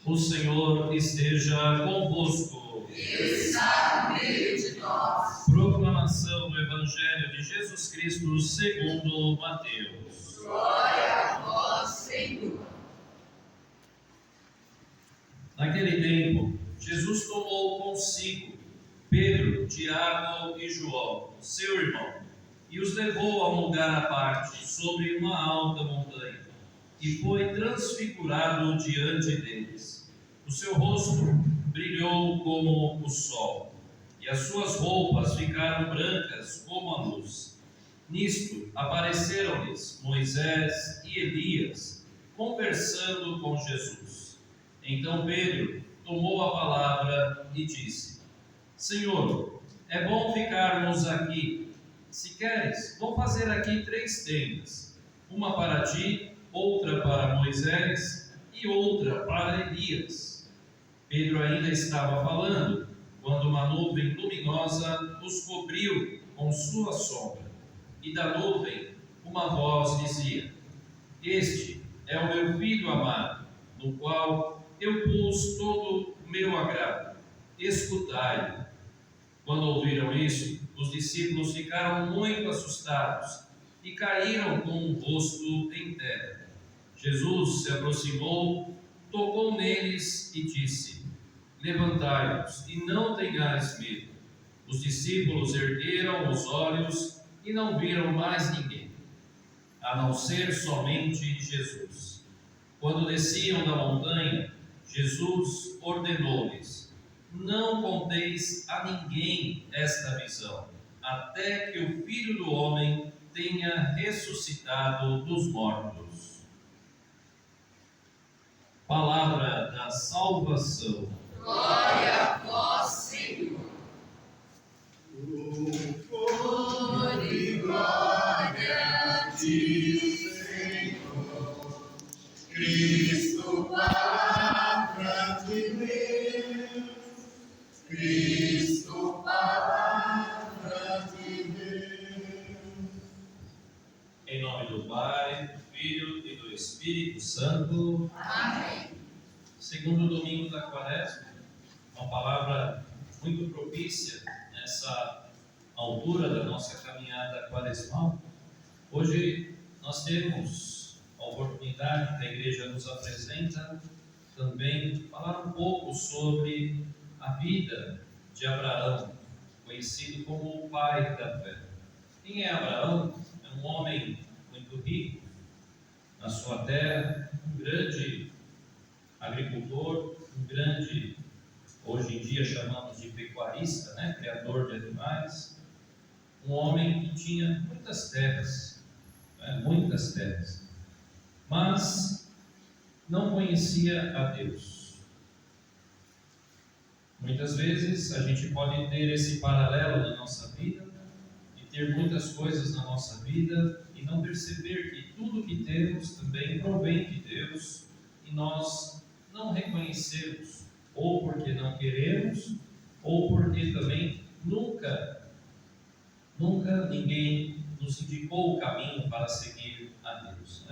O Senhor esteja convosco. Está no meio de nós. Proclamação do Evangelho de Jesus Cristo segundo Mateus. Glória a vós, Senhor. Naquele tempo, Jesus tomou consigo Pedro, Tiago e João, seu irmão, e os levou a um lugar à parte, sobre uma alta montanha, e foi transfigurado diante deles. O seu rosto brilhou como o sol, e as suas roupas ficaram brancas como a luz. Nisto apareceram-lhes Moisés e Elias, conversando com Jesus. Então Pedro tomou a palavra e disse: Senhor, é bom ficarmos aqui. Se queres, vou fazer aqui 3 tendas, uma para ti, outra para Moisés e outra para Elias. Pedro ainda estava falando, quando uma nuvem luminosa os cobriu com sua sombra. E da nuvem uma voz dizia: Este é o meu filho amado, no qual eu pus todo o meu agrado. Escutai-o. Quando ouviram isso, os discípulos ficaram muito assustados e caíram com o rosto em terra. Jesus se aproximou, tocou neles e disse: Levantai-vos e não tenhais medo. Os discípulos ergueram os olhos e não viram mais ninguém, a não ser somente Jesus. Quando desciam da montanha, Jesus ordenou-lhes: Não conteis a ninguém esta visão, até que o Filho do Homem tenha ressuscitado dos mortos. Palavra da salvação. Glória a vós, Senhor. Louvor e glória a ti, Senhor. Cristo, palavra de Deus. Cristo, palavra de Deus. Em nome do Pai, do Filho e do Espírito Santo. Amém. Segundo domingo da Quaresma, uma palavra muito propícia nessa altura da nossa caminhada quaresmal. Hoje nós temos a oportunidade que a Igreja nos apresenta também de falar um pouco sobre a vida de Abraão, conhecido como o pai da fé. Quem é Abraão? É um homem muito rico na sua terra, um grande agricultor, um grande, hoje em dia chamamos de pecuarista, criador de animais, um homem que tinha muitas terras, mas não conhecia a Deus. Muitas vezes a gente pode ter esse paralelo na nossa vida, de ter muitas coisas na nossa vida e não perceber que tudo que temos também provém de Deus e nós não reconhecemos, ou porque não queremos, ou porque também nunca ninguém nos indicou o caminho para seguir a Deus,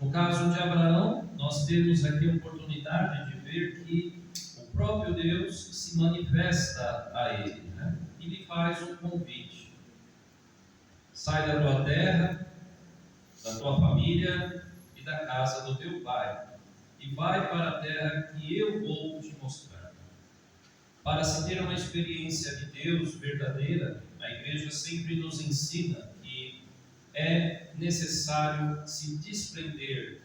No caso de Abraão, nós temos aqui a oportunidade de ver que o próprio Deus se manifesta a ele, e lhe faz um convite: sai da tua terra, da tua família e da casa do teu pai, e vai para a terra que eu vou te mostrar. Para se ter uma experiência de Deus verdadeira, a Igreja sempre nos ensina que é necessário se desprender,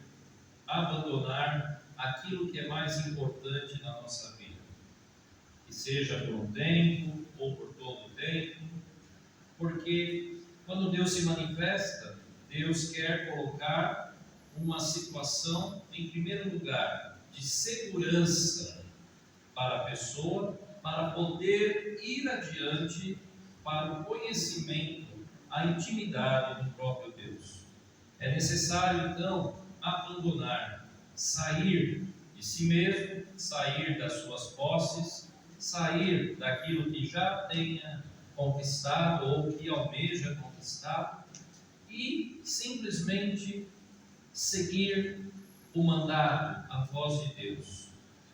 abandonar aquilo que é mais importante na nossa vida, que seja por um tempo ou por todo o tempo, porque quando Deus se manifesta, Deus quer colocar uma situação, em primeiro lugar, de segurança para a pessoa, para poder ir adiante para o conhecimento, a intimidade do próprio Deus. É necessário, então, abandonar, sair de si mesmo, sair das suas posses, sair daquilo que já tenha conquistado ou que almeja conquistar e simplesmente seguir o mandato, a voz de Deus.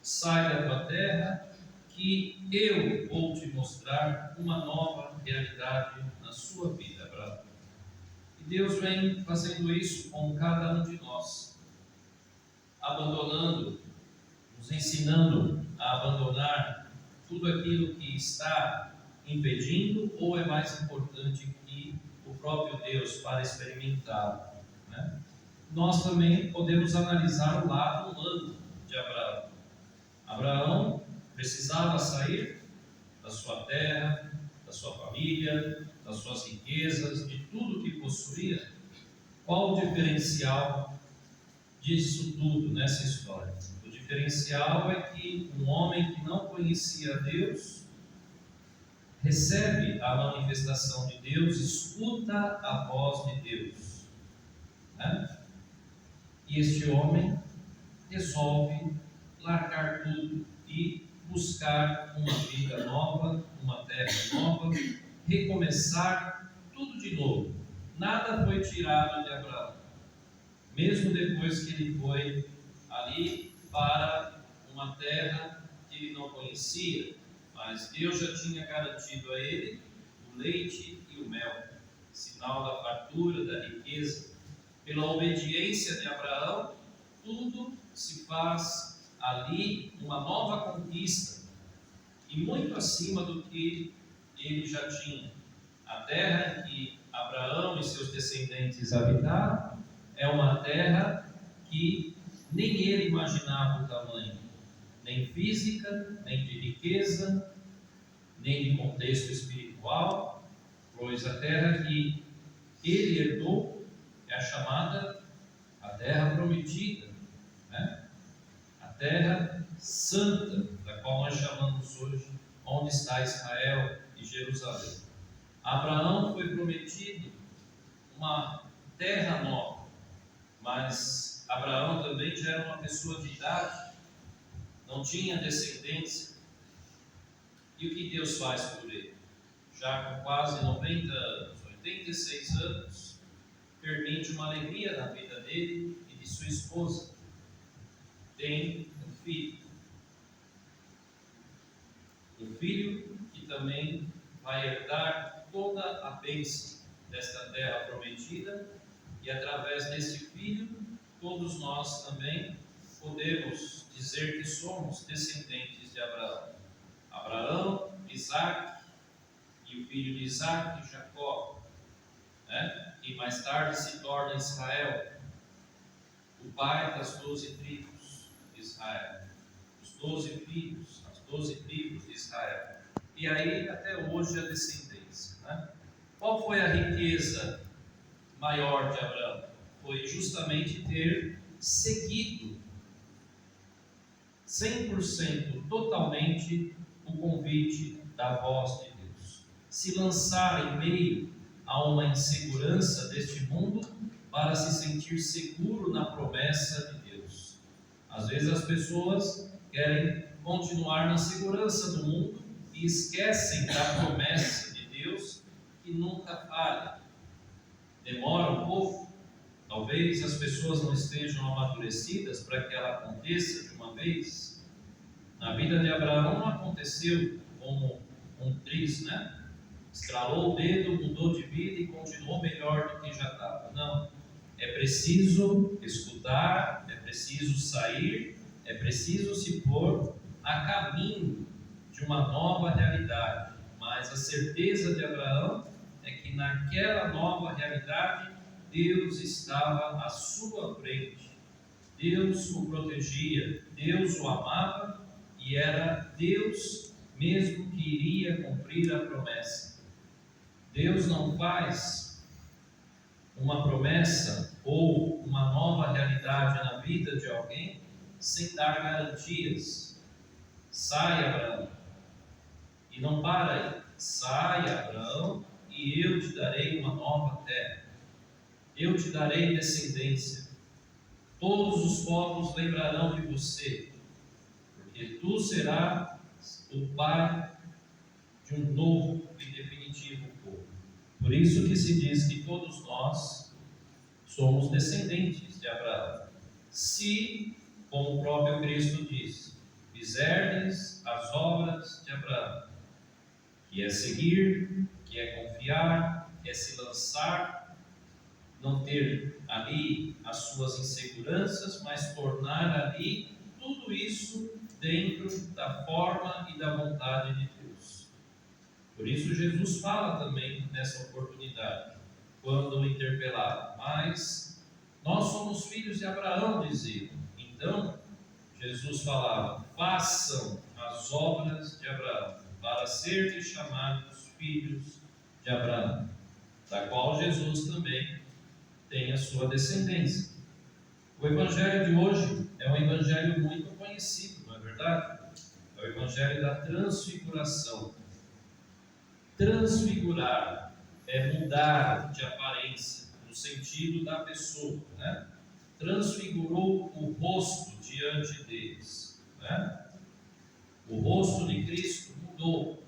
sai da tua terra, que eu vou te mostrar uma nova realidade na sua vida, Abraão. E Deus vem fazendo isso com cada um de nós, abandonando, nos ensinando a abandonar tudo aquilo que está impedindo ou é mais importante que o próprio Deus para experimentá-lo, né? Nós também podemos analisar o lado humano de Abraão. Abraão precisava sair da sua terra, da sua família, das suas riquezas, de tudo que possuía. Qual o diferencial disso tudo nessa história? O diferencial é que um homem que não conhecia Deus recebe a manifestação de Deus, escuta a voz de Deus, né? E este homem resolve largar tudo e buscar uma vida nova, uma terra nova, recomeçar tudo de novo. Nada foi tirado de Abraão, mesmo depois que ele foi ali para uma terra que ele não conhecia, mas Deus já tinha garantido a ele o leite e o mel, sinal da fartura, da riqueza. Pela obediência de Abraão, tudo se faz ali uma nova conquista, e muito acima do que ele já tinha. A terra que Abraão e seus descendentes habitaram é uma terra que nem ele imaginava o tamanho, nem física, nem de riqueza, nem de contexto espiritual, pois a terra que ele herdou é a chamada a terra prometida, né? A terra santa, da qual nós chamamos hoje, onde está Israel e Jerusalém. A Abraão foi prometido uma terra nova, mas Abraão também já era uma pessoa de idade, não tinha descendência. E o que Deus faz por ele? Já com quase 90 anos, 86 anos, permite uma alegria na vida dele e de sua esposa. Tem um filho. Um filho que também vai herdar toda a bênção desta terra prometida, e através desse filho, todos nós também podemos dizer que somos descendentes de Abraão. Abraão, Isaac, e o filho de Isaac, Jacó, né? Que mais tarde se torna Israel, o pai das 12 tribos de Israel, os 12 filhos, as 12 tribos de Israel. E aí até hoje a descendência, né? Qual foi a riqueza maior de Abraão? Foi justamente ter seguido 100%, totalmente, o convite da voz de Deus. Se lançar em meio a uma insegurança deste mundo para se sentir seguro na promessa de Deus. Às vezes as pessoas querem continuar na segurança do mundo e esquecem da promessa de Deus, que nunca falha. Demora um pouco, talvez as pessoas não estejam amadurecidas para que ela aconteça de uma vez. Na vida de Abraão não aconteceu como um triz, né? Estralou o dedo, mudou de vida e continuou melhor do que já estava. Não, é preciso escutar, é preciso sair, é preciso se pôr a caminho de uma nova realidade. Mas a certeza de Abraão é que naquela nova realidade Deus estava à sua frente, Deus o protegia, Deus o amava, e era Deus mesmo que iria cumprir a promessa. Deus não faz uma promessa ou uma nova realidade na vida de alguém sem dar garantias. Sai, Abraão, e não para aí. Sai, Abraão, e eu te darei uma nova terra. Eu te darei descendência. Todos os povos lembrarão de você, porque tu serás o pai de um novo e definitivo povo. Por isso que se diz que todos nós somos descendentes de Abraão. Se, como o próprio Cristo diz, fizerdes as obras de Abraão, que é seguir, que é confiar, que é se lançar, não ter ali as suas inseguranças, mas tornar ali tudo isso dentro da forma e da vontade de Deus. Por isso Jesus fala também nessa oportunidade, quando interpelado, mas nós somos filhos de Abraão, dizia. Então, Jesus falava, façam as obras de Abraão, para serem chamados filhos de Abraão, da qual Jesus também tem a sua descendência. O evangelho de hoje é um evangelho muito conhecido, não é verdade? É o evangelho da transfiguração. Transfigurar é mudar de aparência, no sentido da pessoa, né? Transfigurou o rosto diante deles, né? O rosto de Cristo mudou,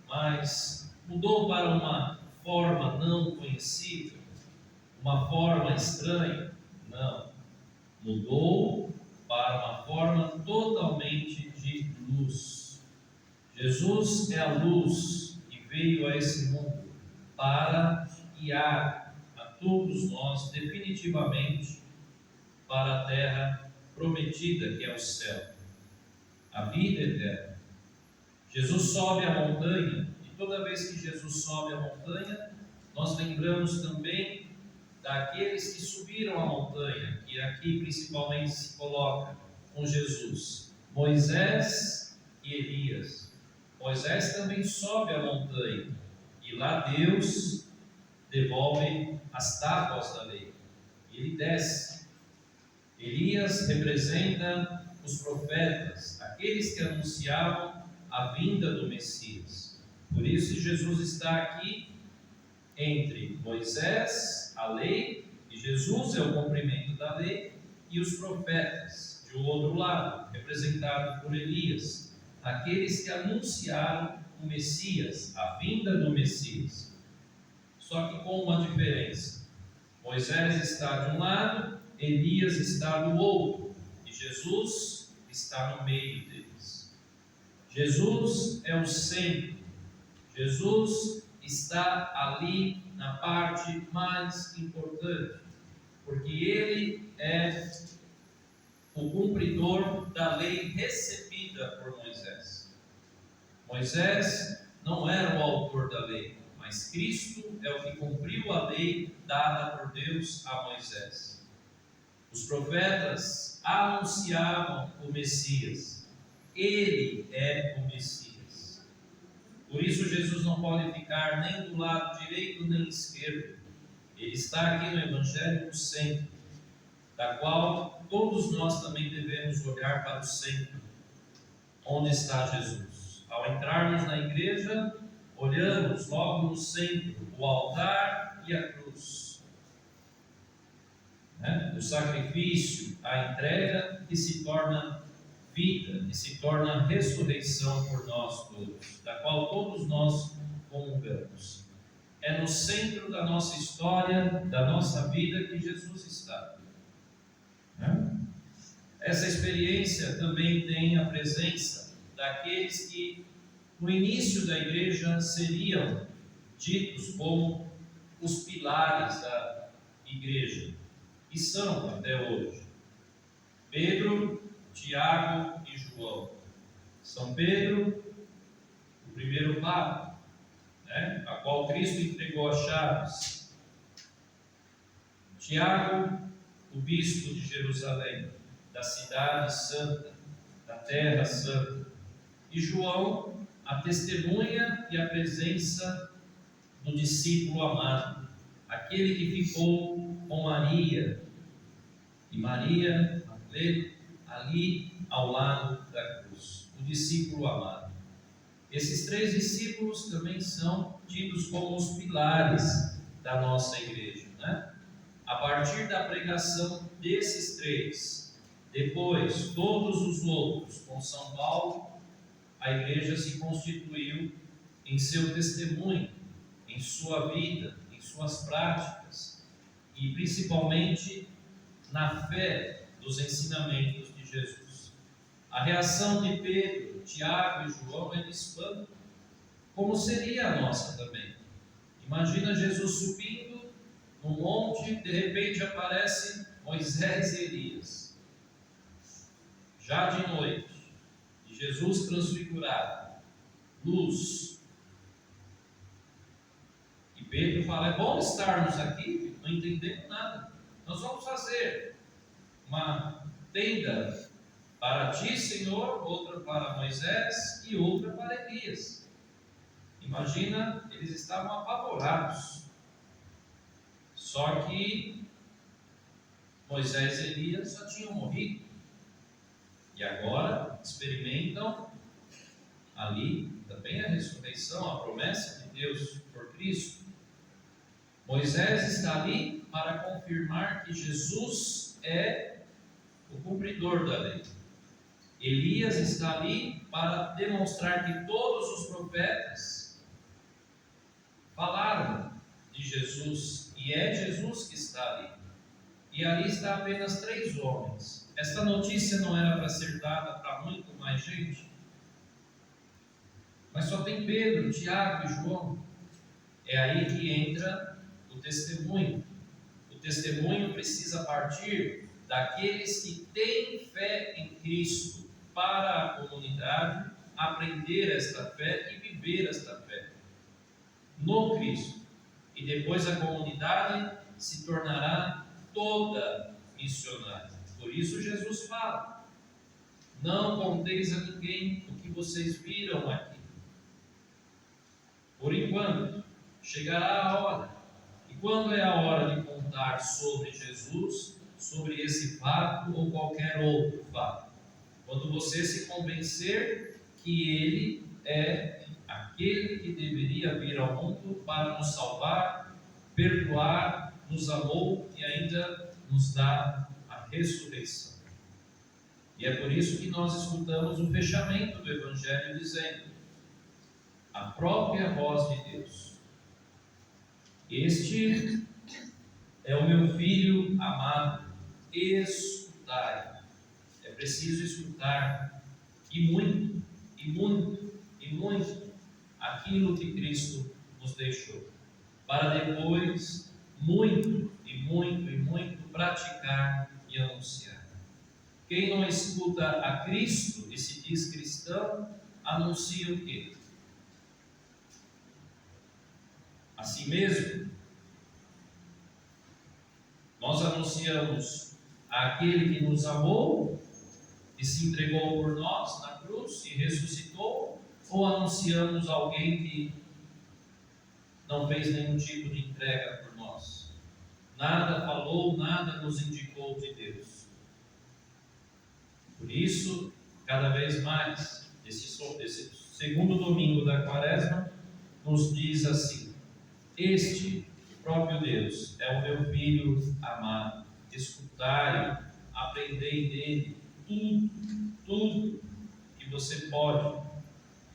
mas mudou para uma forma não conhecida, uma forma estranha? Não. Mudou para uma forma totalmente de luz. Jesus é a luz que veio a esse mundo para guiar a todos nós definitivamente para a terra prometida, que é o céu, a vida eterna. Jesus sobe a montanha, e toda vez que Jesus sobe a montanha, nós lembramos também daqueles que subiram a montanha, que aqui principalmente se coloca com Jesus, Moisés e Elias. Moisés também sobe a montanha, e lá Deus devolve as tábuas da lei, ele desce. Elias representa os profetas, aqueles que anunciavam a vinda do Messias. Por isso Jesus está aqui entre Moisés, a lei, e Jesus é o cumprimento da lei, e os profetas, de um outro lado, representado por Elias, aqueles que anunciaram o Messias, a vinda do Messias. Só que com uma diferença: Moisés está de um lado, Elias está do outro, e Jesus está no meio deles. Jesus é o centro, Jesus está ali na parte mais importante, porque ele é o cumpridor da lei recebida por Moisés. Moisés não era o autor da lei, mas Cristo é o que cumpriu a lei dada por Deus a Moisés. Os profetas anunciavam o Messias, ele é o Messias. Por isso Jesus não pode ficar nem do lado direito nem esquerdo. Ele está aqui no Evangelho no centro, da qual todos nós também devemos olhar para o centro, onde está Jesus. Ao entrarmos na igreja, olhamos logo no centro o altar e a cruz, né? O sacrifício, a entrega que se torna vida, que se torna ressurreição por nós todos, da qual todos nós comungamos. É no centro da nossa história, da nossa vida, que Jesus está, né? Essa experiência também tem a presença daqueles que no início da igreja seriam ditos como os pilares da igreja, e são até hoje: Pedro, Tiago e João. São Pedro, o primeiro papa, né, a qual Cristo entregou as chaves. Tiago, o bispo de Jerusalém, da cidade santa, da terra santa. E João, a testemunha e a presença do discípulo amado, aquele que ficou com Maria, e Maria ali ao lado da cruz, o discípulo amado. Esses três discípulos também são tidos como os pilares da nossa igreja, né? A partir da pregação desses três, depois todos os outros, com São Paulo, a igreja se constituiu em seu testemunho, em sua vida, em suas práticas e principalmente na fé dos ensinamentos de Jesus. A reação de Pedro, Tiago e João é de espanto, como seria a nossa também. Imagina Jesus subindo no monte, de repente aparecem Moisés e Elias, já de noite, e Jesus transfigurado, luz. E Pedro fala: é bom estarmos aqui, não entendemos nada. Nós vamos fazer uma tenda para ti, Senhor, outra para Moisés e outra para Elias. Imagina, eles estavam apavorados. Só que Moisés e Elias já tinham morrido. E agora experimentam ali também a ressurreição, a promessa de Deus por Cristo. Moisés está ali para confirmar que Jesus é o cumpridor da lei. Elias está ali para demonstrar que todos os profetas falaram de Jesus, e é Jesus que está ali. E ali está apenas 3 homens. Esta notícia não era para ser dada para muito mais gente, mas só tem Pedro, Tiago e João. É aí que entra o testemunho. O testemunho precisa partir daqueles que têm fé em Cristo, para a comunidade aprender esta fé e viver esta fé no Cristo. E depois a comunidade se tornará toda missionária. Por isso Jesus fala: não conteis a ninguém o que vocês viram aqui. Por enquanto, chegará a hora. E quando é a hora de contar sobre Jesus, sobre esse fato ou qualquer outro fato? Quando você se convencer que Ele é aquele que deveria vir ao mundo para nos salvar, perdoar, nos amou e ainda nos dá a ressurreição. E é por isso que nós escutamos o fechamento do Evangelho dizendo: a própria voz de Deus. Este é o meu filho amado, escutai. É preciso escutar, e muito, e muito, e muito, aquilo que Cristo nos deixou, para depois muito, e muito, e muito praticar e anunciar. Quem não escuta a Cristo e se diz cristão, anuncia o quê? A si mesmo. Nós anunciamos aquele que nos amou e se entregou por nós na cruz e ressuscitou, ou anunciamos alguém que não fez nenhum tipo de entrega por nós? Nada falou, nada nos indicou de Deus. Por isso, cada vez mais, esse segundo domingo da Quaresma nos diz assim: este, o próprio Deus, é o meu filho amado. Escutai, aprendei dele tudo que você pode,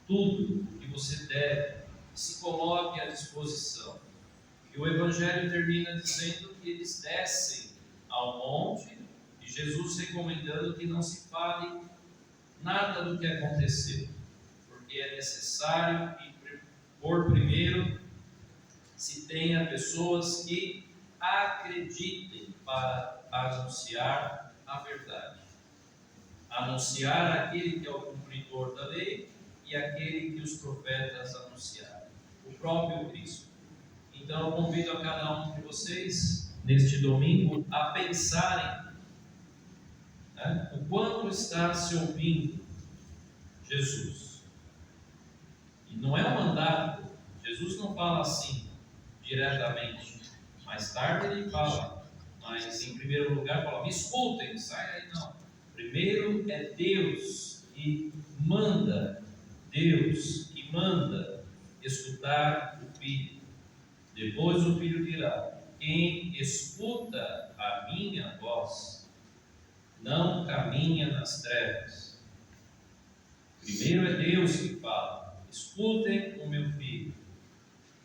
tudo que você deve, se coloque à disposição. E o Evangelho termina dizendo que eles descem ao monte, e Jesus recomendando que não se fale nada do que aconteceu, porque é necessário que, por primeiro, se tenha pessoas que acreditem para anunciar a verdade. Anunciar aquele que é o cumpridor da lei e aquele que os profetas anunciaram, o próprio Cristo. Então eu convido a cada um de vocês, neste domingo, a pensarem, o quanto está se ouvindo Jesus. E não é um mandato, Jesus não fala assim diretamente. Mais tarde ele fala, mas em primeiro lugar fala: me escutem, sai aí não. Primeiro é Deus que manda, escutar o Filho. Depois o Filho dirá: quem escuta a minha voz não caminha nas trevas. Primeiro é Deus que fala: escutem o meu Filho.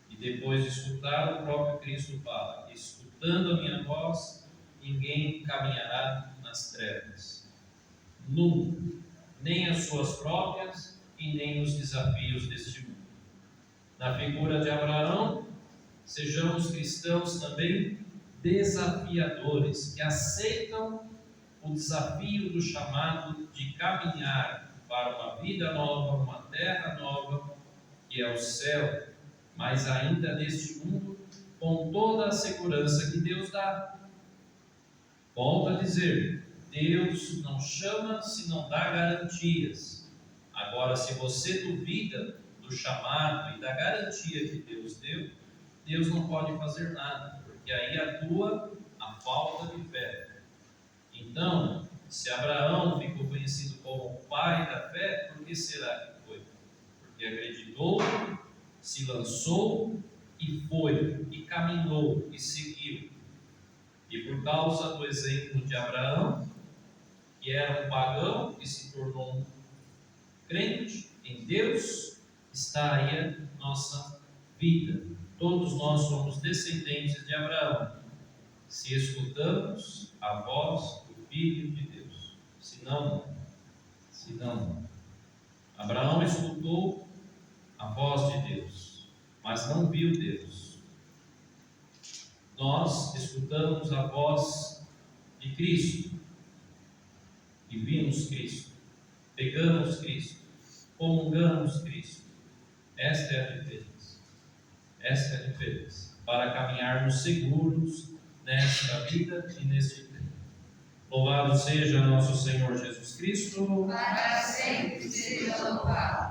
E depois de escutar, o próprio Cristo fala: escutando a minha voz, ninguém caminhará nas trevas. Nunca. nem as suas próprias e nem os desafios deste mundo. Na figura de Abraão, sejamos cristãos também desafiadores, que aceitam o desafio do chamado de caminhar para uma vida nova, uma terra nova, que é o céu, mas ainda neste mundo, com toda a segurança que Deus dá. Volto a dizer, Deus não chama se não dá garantias. Agora, se você duvida do chamado e da garantia que Deus deu, Deus não pode fazer nada, porque aí atua a falta de fé. Então, se Abraão ficou conhecido como o pai da fé, por que será que foi? Porque acreditou, se lançou e foi, e caminhou, e seguiu. E por causa do exemplo de Abraão, que era um pagão e se tornou um crente em Deus, está aí a nossa vida. Todos nós somos descendentes de Abraão, se escutamos a voz do Filho de Deus. Se não, não. Abraão escutou a voz de Deus, mas não viu Deus. Nós escutamos a voz de Cristo e vimos Cristo, pegamos Cristo, comungamos Cristo. Esta é a diferença. Esta é a diferença. Para caminharmos seguros nesta vida e neste tempo. Louvado seja nosso Senhor Jesus Cristo. Para sempre seja louvado.